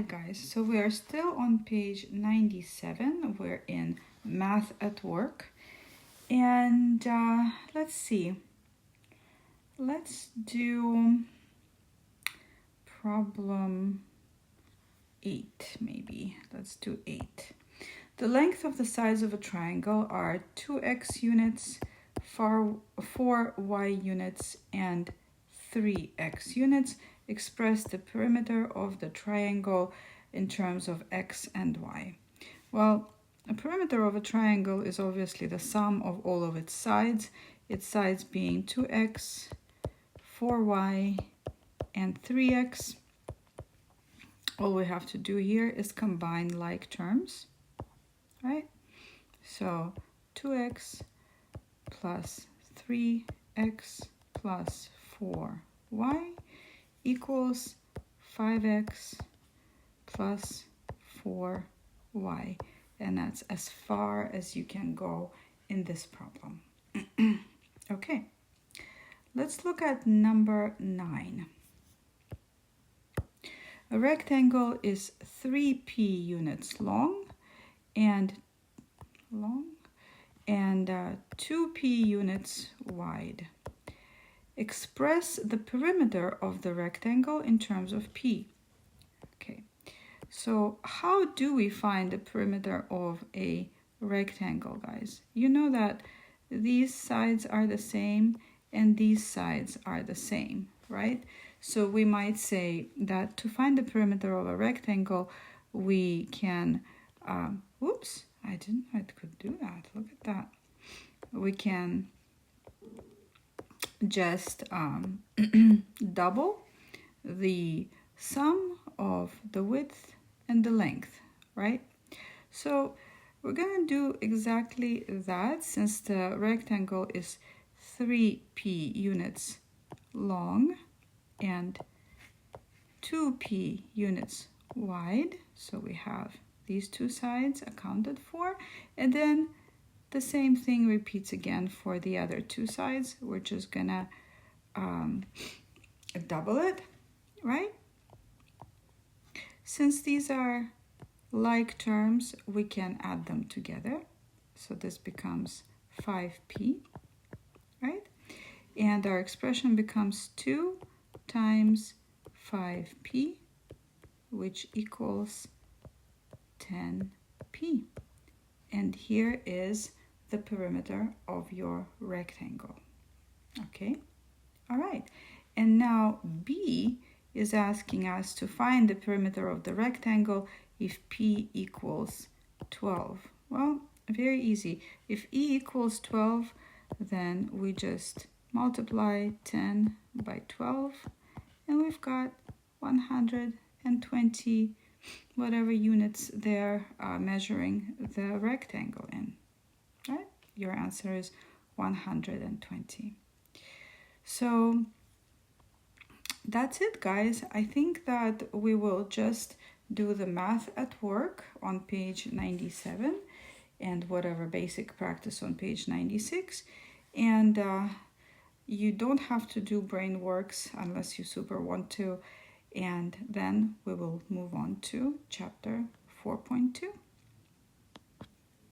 Guys, so we are still on page 97. We're in Math at Work. And let's see. Let's do problem 8, maybe. Let's do 8. The length of the sides of a triangle are 2x units, 4y units, and 3x units. Express the perimeter of the triangle in terms of x and y. Well, a perimeter of a triangle is obviously the sum of all of its sides being 2x, 4y, and 3x. All we have to do here is combine like terms, right? So 2x plus 3x plus 4y equals 5x plus 4y. And that's as far as you can go in this problem. Okay, let's look at number 9. A rectangle is 3p units long and 2p units wide. Express the perimeter of the rectangle in terms of p. Okay, so how do we find the perimeter of a rectangle, guys? You know that these sides are the same and these sides are the same, right? So we might say that to find the perimeter of a rectangle, we can, oops, I didn't know it could do that. Look at that. We can just double the sum of the width and the length, right? So we're going to do exactly that. Since the rectangle is 3p units long and 2p units wide, so we have these two sides accounted for, and then the same thing repeats again for the other two sides. We're just gonna double it, right? Since these are like terms, we can add them together. So this becomes 5p, right? And our expression becomes 2 times 5p, which equals 10p. And here is the perimeter of your rectangle. Okay, all right. And now B is asking us to find the perimeter of the rectangle if P equals 12. Well, very easy. If E equals 12, then we just multiply 10 by 12, and we've got 120 whatever units they're measuring the rectangle in, right? Your answer is 120. So that's it, guys. I think that we will just do the math at work on page 97 and whatever basic practice on page 96. And you don't have to do brain works unless you super want to. And then we will move on to chapter 4.2.